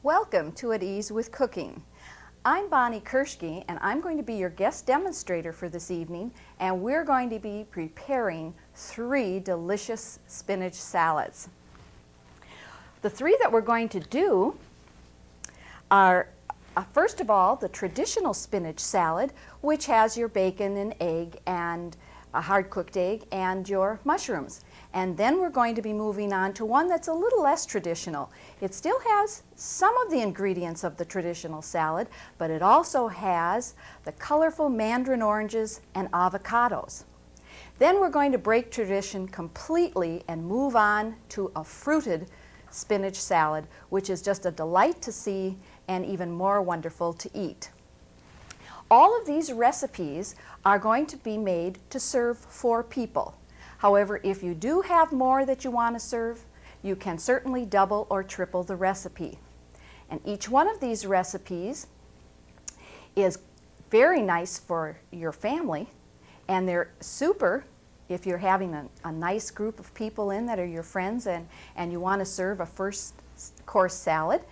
Welcome to At Ease with Cooking. I'm Bonnie Kershke and I'm going to be your guest demonstrator for this evening, and we're going to be preparing 3 delicious spinach salads. The 3 that we're going to do are first of all the traditional spinach salad, which has your bacon and egg and a hard-cooked egg and your mushrooms. And then we're going to be moving on to one that's a little less traditional. It still has some of the ingredients of the traditional salad, but it also has the colorful mandarin oranges and avocados. Then we're going to break tradition completely and move on to a fruited spinach salad, which is just a delight to see and even more wonderful to eat. All of these recipes are going to be made to serve 4 people. However, if you do have more that you want to serve, you can certainly double or triple the recipe. And each one of these recipes is very nice for your family, and they're super if you're having a nice group of people in that are your friends and you want to serve a first course salad.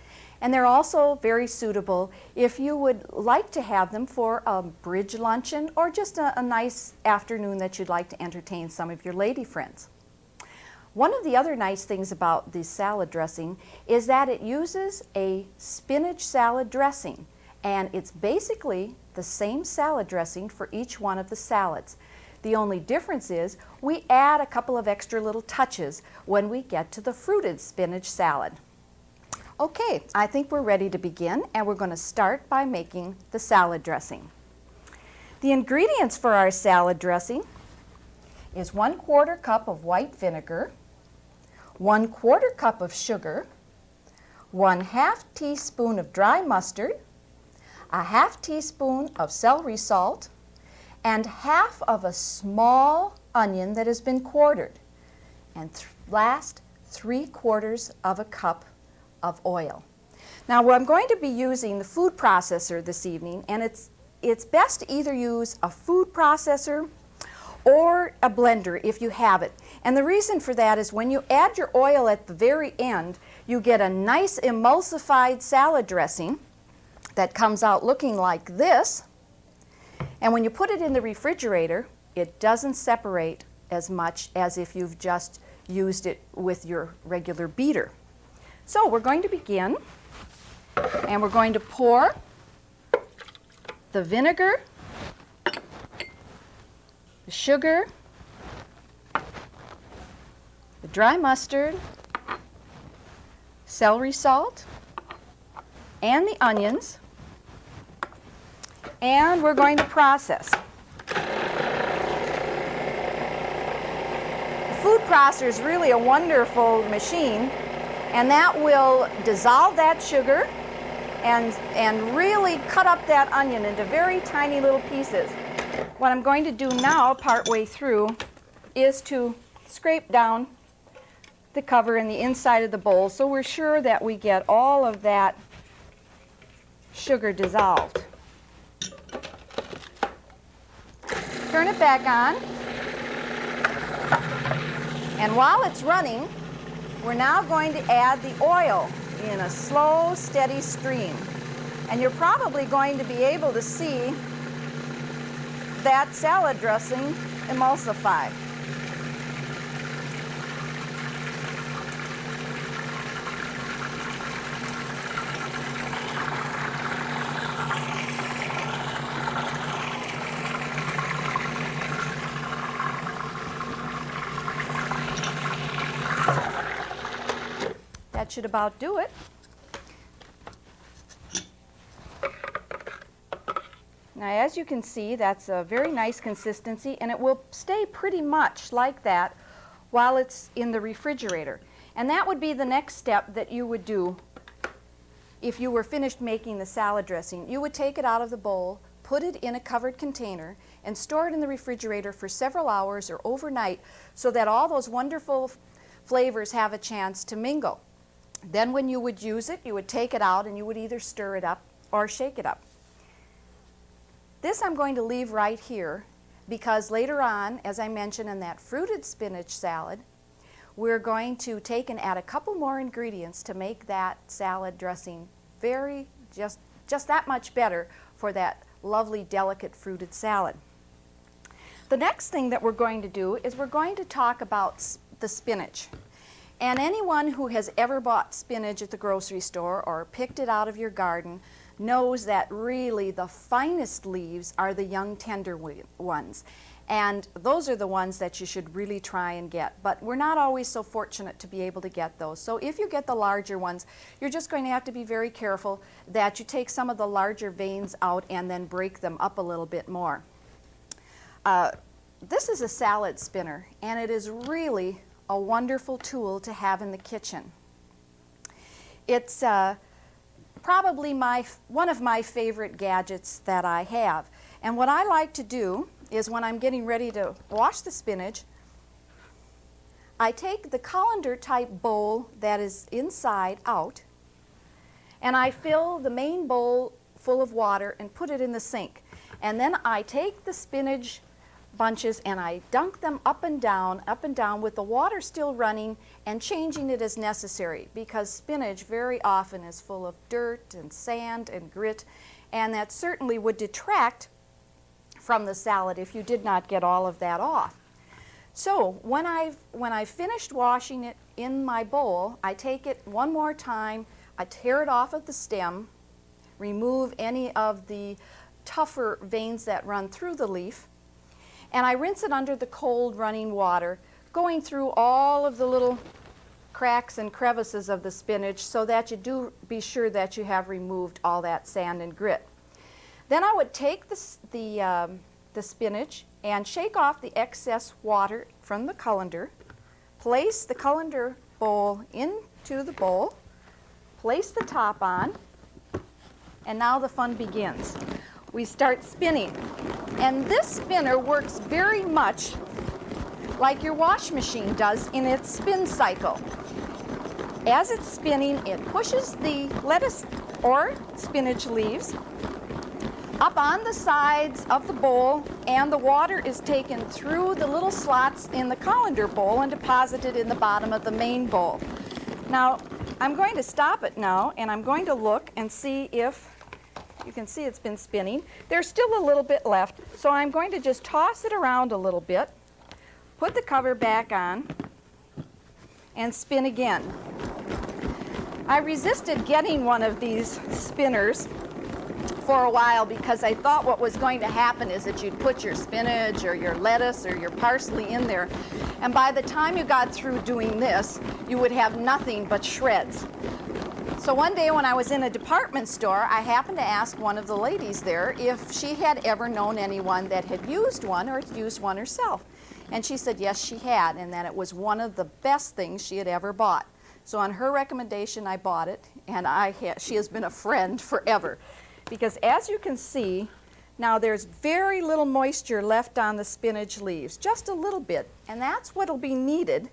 And they're also very suitable if you would like to have them for a bridge luncheon or just a nice afternoon that you'd like to entertain some of your lady friends. One of the other nice things about the salad dressing is that it uses a spinach salad dressing, and it's basically the same salad dressing for each one of the salads. The only difference is we add a couple of extra little touches when we get to the fruited spinach salad. Okay, I think we're ready to begin, and we're going to start by making the salad dressing. The ingredients for our salad dressing is 1/4 cup of white vinegar, 1/4 cup of sugar, 1/2 teaspoon of dry mustard, a 1/2 teaspoon of celery salt, and 1/2 of a small onion that has been quartered, and last 3/4 of a cup of oil. Now I'm going to be using the food processor this evening, and it's best to either use a food processor or a blender if you have it. And the reason for that is when you add your oil at the very end, you get a nice emulsified salad dressing that comes out looking like this. And when you put it in the refrigerator, it doesn't separate as much as if you've just used it with your regular beater. So we're going to begin, and we're going to pour the vinegar, the sugar, the dry mustard, celery salt, and the onions, and we're going to process. The food processor is really a wonderful machine, and that will dissolve that sugar and really cut up that onion into very tiny little pieces. What I'm going to do now, partway through, is to scrape down the cover and the inside of the bowl so we're sure that we get all of that sugar dissolved. Turn it back on, and while it's running, we're now going to add the oil in a slow, steady stream. And you're probably going to be able to see that salad dressing emulsify. That should about do it. Now, as you can see, that's a very nice consistency, and it will stay pretty much like that while it's in the refrigerator. And that would be the next step that you would do if you were finished making the salad dressing. You would take it out of the bowl, put it in a covered container, and store it in the refrigerator for several hours or overnight so that all those wonderful flavors have a chance to mingle. Then when you would use it, you would take it out and you would either stir it up or shake it up. This I'm going to leave right here because later on, as I mentioned in that fruited spinach salad, we're going to take and add a couple more ingredients to make that salad dressing very, just that much better for that lovely, delicate fruited salad. The next thing that we're going to do is we're going to talk about the spinach. And anyone who has ever bought spinach at the grocery store or picked it out of your garden knows that really the finest leaves are the young tender ones. And those are the ones that you should really try and get. But we're not always so fortunate to be able to get those. So if you get the larger ones, you're just going to have to be very careful that you take some of the larger veins out and then break them up a little bit more. This is a salad spinner, and it is really a wonderful tool to have in the kitchen. It's probably one of my favorite gadgets that I have. And what I like to do is when I'm getting ready to wash the spinach, I take the colander type bowl that is inside out, and I fill the main bowl full of water and put it in the sink. And then I take the spinach bunches and I dunk them up and down with the water still running and changing it as necessary, because spinach very often is full of dirt and sand and grit, and that certainly would detract from the salad if you did not get all of that off. So when I've finished washing it in my bowl, I take it one more time, I tear it off of the stem, remove any of the tougher veins that run through the leaf, and I rinse it under the cold running water, going through all of the little cracks and crevices of the spinach so that you do be sure that you have removed all that sand and grit. Then I would take the spinach and shake off the excess water from the colander, place the colander bowl into the bowl, place the top on, and now the fun begins. We start spinning. And this spinner works very much like your wash machine does in its spin cycle. As it's spinning, it pushes the lettuce or spinach leaves up on the sides of the bowl, and the water is taken through the little slots in the colander bowl and deposited in the bottom of the main bowl. Now, I'm going to stop it now, and I'm going to look and see if you can see it's been spinning. There's still a little bit left, so I'm going to just toss it around a little bit, put the cover back on, and spin again. I resisted getting one of these spinners for a while because I thought what was going to happen is that you'd put your spinach or your lettuce or your parsley in there, and by the time you got through doing this, you would have nothing but shreds. So one day when I was in a department store, I happened to ask one of the ladies there if she had ever known anyone that had used one or had used one herself. And she said yes, she had, and that it was one of the best things she had ever bought. So on her recommendation, I bought it, and she has been a friend forever. Because as you can see, now there's very little moisture left on the spinach leaves, just a little bit. And that's what will be needed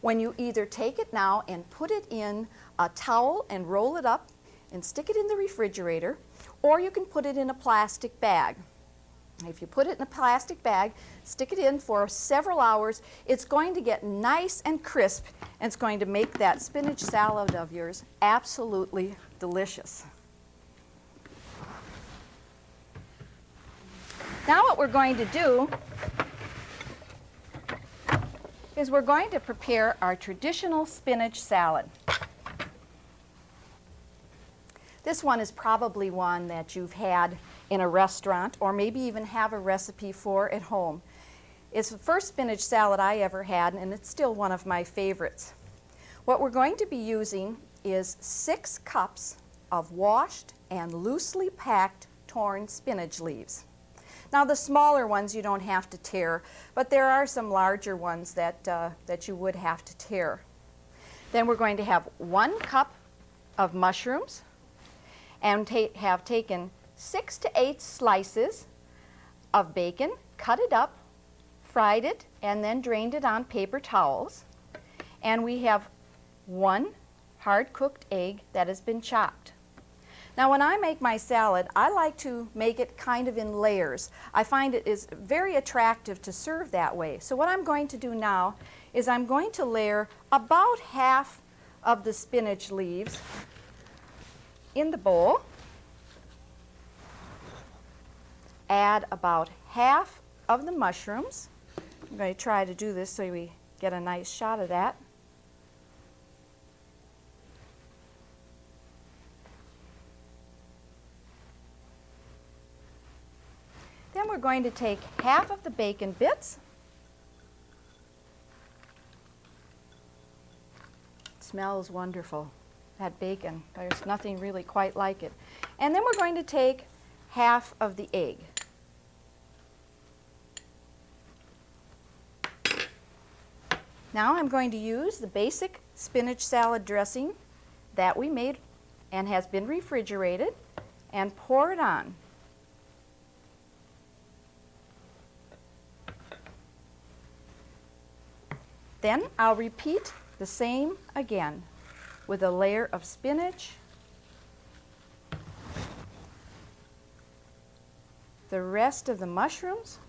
when you either take it now and put it in a towel and roll it up and stick it in the refrigerator, or you can put it in a plastic bag. If you put it in a plastic bag, stick it in for several hours, it's going to get nice and crisp, and it's going to make that spinach salad of yours absolutely delicious. Now what we're going to do is we're going to prepare our traditional spinach salad. This one is probably one that you've had in a restaurant or maybe even have a recipe for at home. It's the first spinach salad I ever had, and it's still one of my favorites. What we're going to be using is 6 cups of washed and loosely packed torn spinach leaves. Now the smaller ones you don't have to tear, but there are some larger ones that you would have to tear. Then we're going to have 1 cup of mushrooms, and have taken 6 to 8 slices of bacon, cut it up, fried it, and then drained it on paper towels. And we have 1 hard-cooked egg that has been chopped. Now when I make my salad, I like to make it kind of in layers. I find it is very attractive to serve that way. So what I'm going to do now is I'm going to layer about half of the spinach leaves in the bowl. Add about half of the mushrooms. I'm going to try to do this so we get a nice shot of that. Then we're going to take half of the bacon bits. It smells wonderful, that bacon. There's nothing really quite like it. And then we're going to take half of the egg. Now I'm going to use the basic spinach salad dressing that we made and has been refrigerated and pour it on. Then I'll repeat the same again with a layer of spinach, the rest of the mushrooms,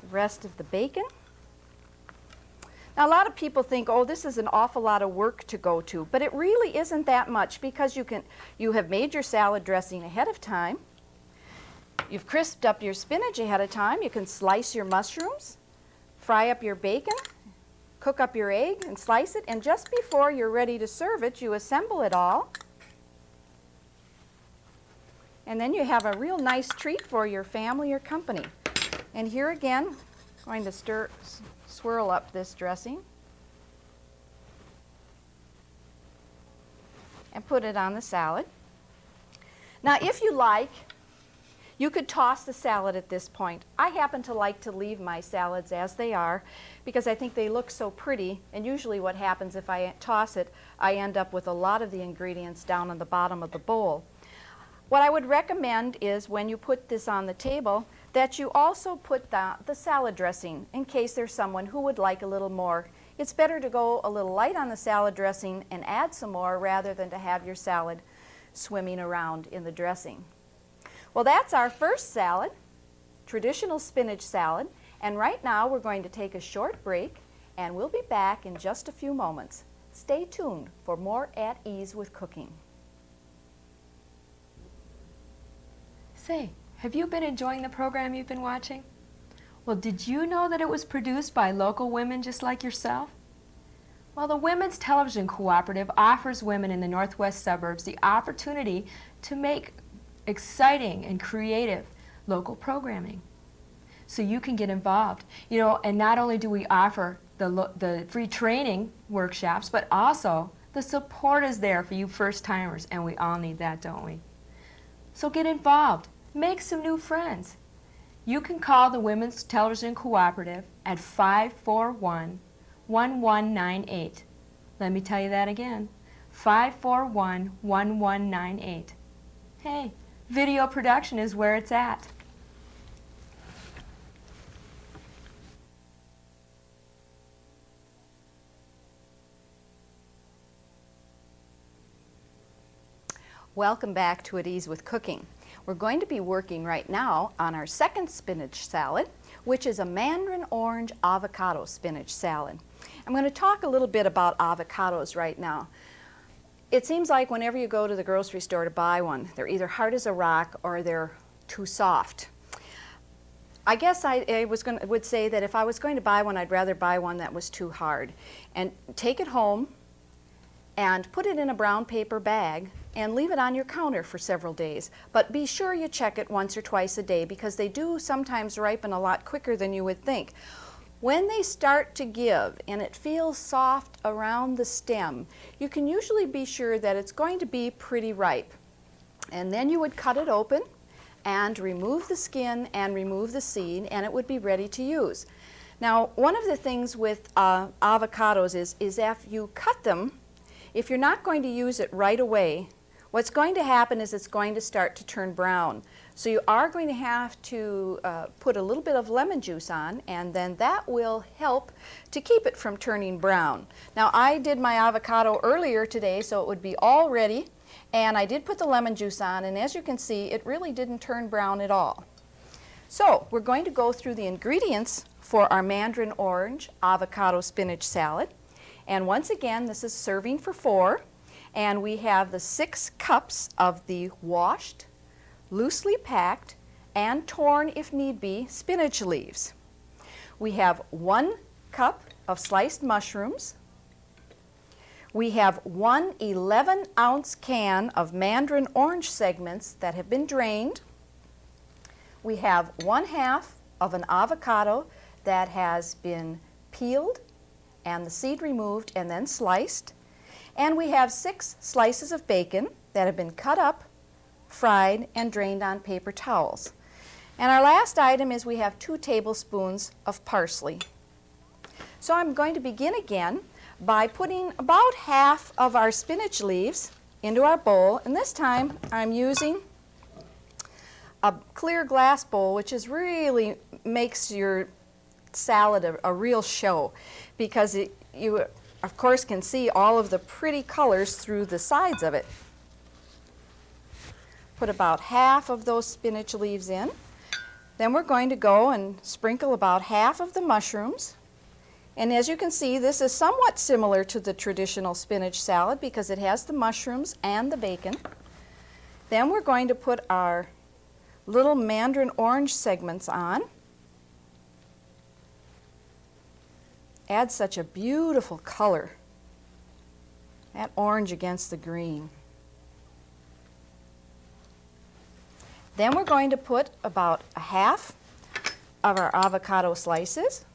the rest of the bacon. Now, a lot of people think, oh, this is an awful lot of work to go to, but it really isn't that much because you have made your salad dressing ahead of time. You've crisped up your spinach ahead of time. You can slice your mushrooms, fry up your bacon, cook up your egg and slice it, and just before you're ready to serve it, you assemble it all. And then you have a real nice treat for your family or company. And here again, I'm going to swirl up this dressing and put it on the salad. Now, if you like, you could toss the salad at this point. I happen to like to leave my salads as they are because I think they look so pretty, and usually what happens if I toss it, I end up with a lot of the ingredients down on the bottom of the bowl. What I would recommend is when you put this on the table that you also put the salad dressing in case there's someone who would like a little more. It's better to go a little light on the salad dressing and add some more rather than to have your salad swimming around in the dressing. Well, that's our first salad, traditional spinach salad, and right now we're going to take a short break and we'll be back in just a few moments. Stay tuned for more At Ease with Cooking. Say, have you been enjoying the program you've been watching? Well, did you know that it was produced by local women just like yourself? Well, the Women's Television Cooperative offers women in the northwest suburbs the opportunity to make exciting and creative local programming. So you can get involved. You know, and not only do we offer the free training workshops, but also the support is there for you first-timers, and we all need that, don't we? So get involved. Make some new friends. You can call the Women's Television Cooperative at 541-1198. Let me tell you that again, 541-1198. Hey, video production is where it's at. Welcome back to At Ease with Cooking. We're going to be working right now on our second spinach salad, which is a mandarin orange avocado spinach salad. I'm going to talk a little bit about avocados right now. It seems like whenever you go to the grocery store to buy one, they're either hard as a rock or they're too soft. I guess I would say that if I was going to buy one, I'd rather buy one that was too hard. And take it home and put it in a brown paper bag and leave it on your counter for several days. But be sure you check it once or twice a day because they do sometimes ripen a lot quicker than you would think. When they start to give and it feels soft around the stem, you can usually be sure that it's going to be pretty ripe. And then you would cut it open and remove the skin and remove the seed, and it would be ready to use. Now, one of the things with avocados is if you cut them, if you're not going to use it right away, what's going to happen is it's going to start to turn brown. So you are going to have to put a little bit of lemon juice on, and then that will help to keep it from turning brown. Now, I did my avocado earlier today, so it would be all ready, and I did put the lemon juice on, and as you can see, it really didn't turn brown at all. So we're going to go through the ingredients for our mandarin orange avocado spinach salad. And once again, this is serving for 4. And we have the 6 cups of the washed, loosely packed, and torn, if need be, spinach leaves. We have 1 cup of sliced mushrooms. We have 1 11-ounce can of mandarin orange segments that have been drained. We have 1/2 of an avocado that has been peeled and the seed removed and then sliced. And we have 6 slices of bacon that have been cut up, fried, and drained on paper towels. And our last item is we have 2 tablespoons of parsley. So I'm going to begin again by putting about half of our spinach leaves into our bowl. And this time I'm using a clear glass bowl, which is really makes your salad a real show, because you of course can see all of the pretty colors through the sides of it. Put about half of those spinach leaves in. Then we're going to go and sprinkle about half of the mushrooms. And as you can see, this is somewhat similar to the traditional spinach salad because it has the mushrooms and the bacon. Then we're going to put our little mandarin orange segments on. Add such a beautiful color, that orange against the green. Then we're going to put about 1/2 of our avocado slices.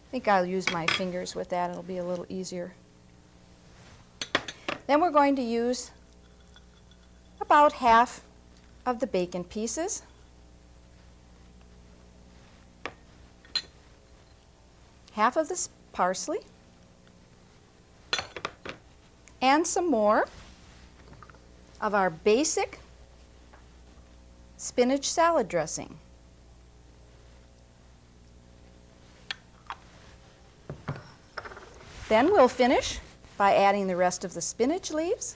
I think I'll use my fingers with that, it'll be a little easier. Then we're going to use about 1/2 of the bacon pieces. Half of this parsley, and some more of our basic spinach salad dressing. Then we'll finish by adding the rest of the spinach leaves,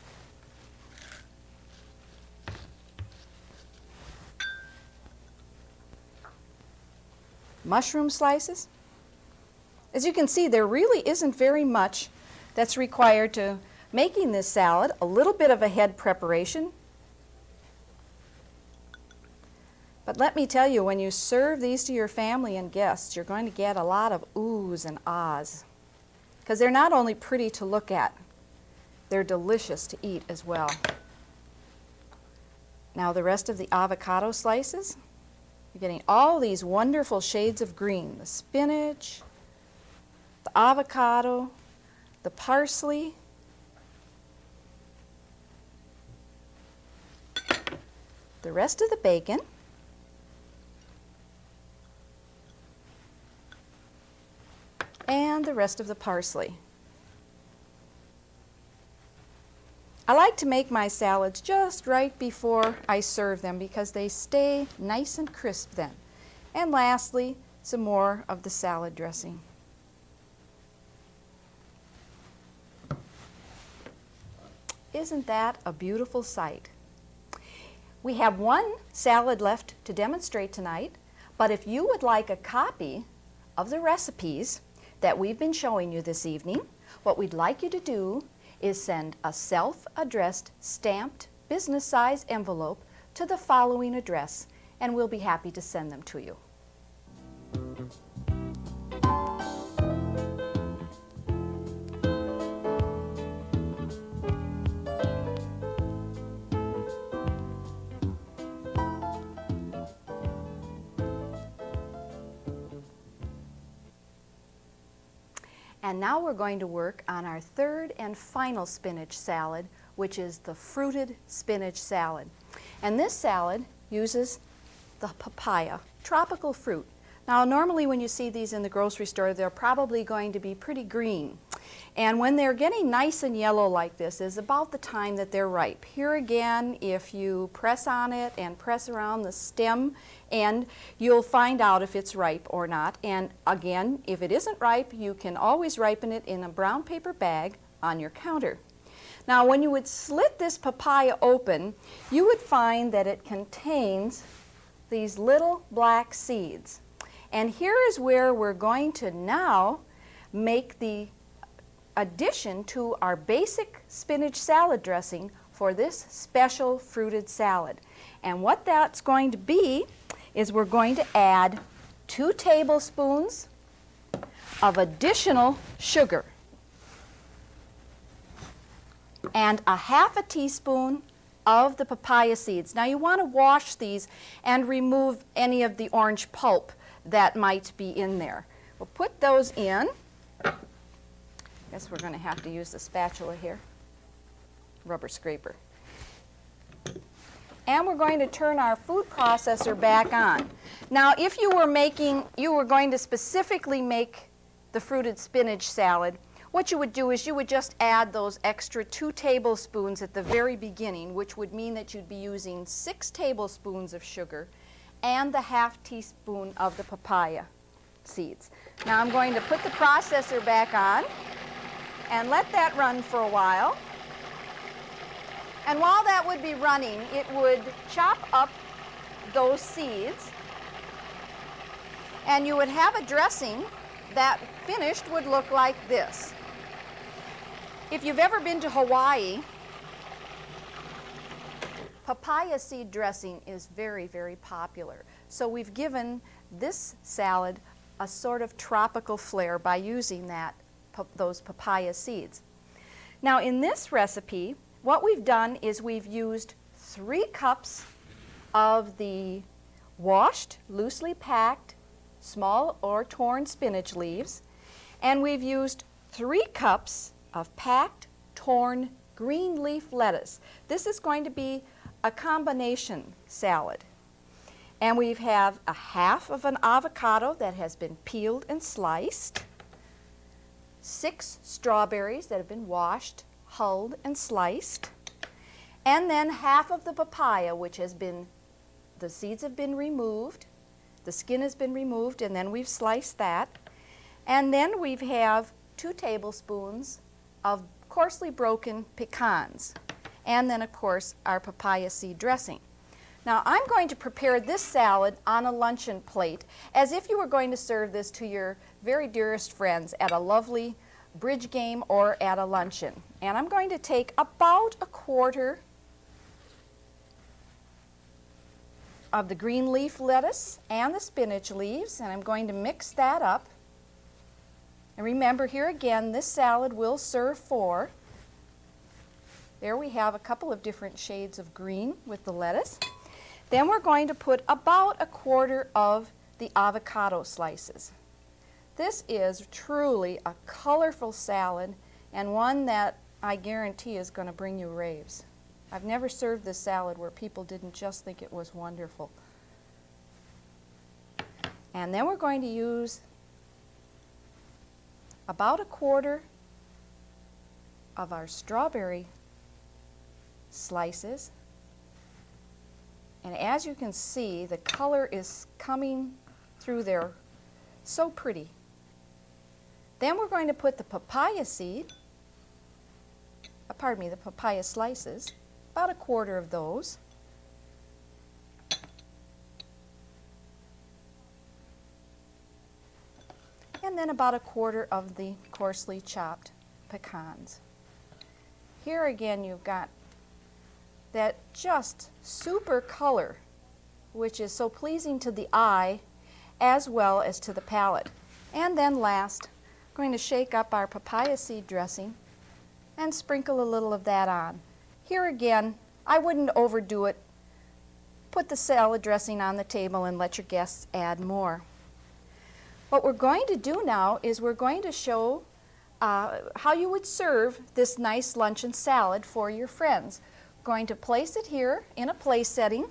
mushroom slices. As you can see, there really isn't very much that's required to making this salad. A little bit of a head preparation. But let me tell you, when you serve these to your family and guests, you're going to get a lot of oohs and ahs. Because they're not only pretty to look at, they're delicious to eat as well. Now the rest of the avocado slices, you're getting all these wonderful shades of green. The spinach, the avocado, the parsley, the rest of the bacon, and the rest of the parsley. I like to make my salads just right before I serve them because they stay nice and crisp then. And lastly, some more of the salad dressing. Isn't that a beautiful sight? We have 1 salad left to demonstrate tonight, but if you would like a copy of the recipes that we've been showing you this evening, what we'd like you to do is send a self-addressed stamped business-size envelope to the following address, and we'll be happy to send them to you. And now we're going to work on our 3rd and final spinach salad, which is the fruited spinach salad. And this salad uses the papaya, tropical fruit. Now normally when you see these in the grocery store, they're probably going to be pretty green. And when they're getting nice and yellow like this is about the time that they're ripe. Here again, if you press on it and press around the stem end, you'll find out if it's ripe or not. And again, if it isn't ripe, you can always ripen it in a brown paper bag on your counter. Now, when you would slit this papaya open, you would find that it contains these little black seeds. And here is where we're going to now make the addition to our basic spinach salad dressing for this special fruited salad. And what that's going to be is we're going to add 2 tablespoons of additional sugar and a half a teaspoon of the papaya seeds. Now you want to wash these and remove any of the orange pulp that might be in there. We'll put those in. I guess we're going to have to use the spatula here, rubber scraper. And we're going to turn our food processor back on. Now if you were going to specifically make the fruited spinach salad, what you would do is you would just add those extra 2 tablespoons at the very beginning, which would mean that you'd be using 6 tablespoons of sugar and the half teaspoon of the papaya seeds. Now I'm going to put the processor back on and let that run for a while. And while that would be running, it would chop up those seeds, and you would have a dressing that finished would look like this. If you've ever been to Hawaii, papaya seed dressing is very, very popular. So we've given this salad a sort of tropical flair by using those papaya seeds. Now in this recipe, what we've done is we've used 3 cups of the washed, loosely packed, small or torn spinach leaves, and we've used 3 cups of packed, torn green leaf lettuce. This is going to be a combination salad. And we have a half of an avocado that has been peeled and sliced, 6 strawberries that have been washed, hulled, and sliced, and then half of the papaya, which has been, the seeds have been removed, the skin has been removed, and then we've sliced that. And then we have 2 tablespoons of coarsely broken pecans, and then of course our papaya seed dressing. Now I'm going to prepare this salad on a luncheon plate as if you were going to serve this to your very dearest friends at a lovely bridge game or at a luncheon. And I'm going to take about a quarter of the green leaf lettuce and the spinach leaves, and I'm going to mix that up. And remember, here again, this salad will serve 4. There we have a couple of different shades of green with the lettuce. Then we're going to put about a quarter of the avocado slices. This is truly a colorful salad, and one that I guarantee is going to bring you raves. I've never served this salad where people didn't just think it was wonderful. And then we're going to use about a quarter of our strawberry slices. And as you can see, the color is coming through there so pretty. Then we're going to put the papaya the papaya slices, about a quarter of those. And then about a quarter of the coarsely chopped pecans. Here again you've got that just super color, which is so pleasing to the eye as well as to the palate. And then last, I'm going to shake up our papaya seed dressing and sprinkle a little of that on. Here again, I wouldn't overdo it. Put the salad dressing on the table and let your guests add more. What we're going to do now is we're going to show how you would serve this nice luncheon salad for your friends. We're going to place it here in a place setting,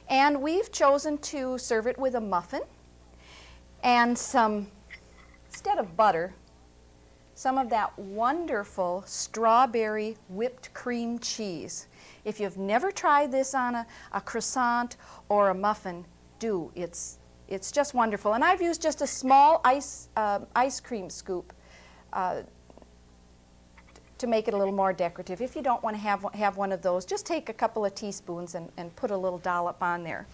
and we've chosen to serve it with a muffin and instead of butter, some of that wonderful strawberry whipped cream cheese. If you've never tried this on a croissant or a muffin, do. It's just wonderful. And I've used just a small ice cream scoop to make it a little more decorative. If you don't want to have one of those, just take a couple of teaspoons and put a little dollop on there.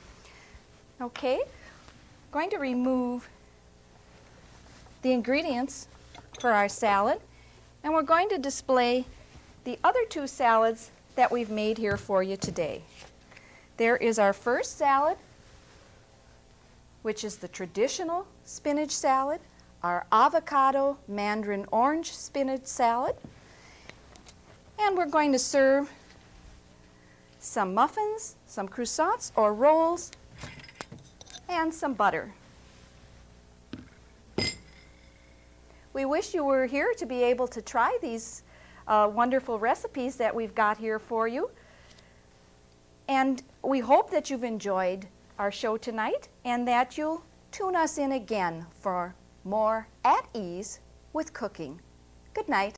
Okay, I'm going to remove the ingredients for our salad, and we're going to display the other two salads that we've made here for you today. There is our first salad, which is the traditional spinach salad, our avocado mandarin orange spinach salad, and we're going to serve some muffins, some croissants or rolls, and some butter. We wish you were here to be able to try these wonderful recipes that we've got here for you. And we hope that you've enjoyed our show tonight and that you'll tune us in again for more At Ease with Cooking. Good night.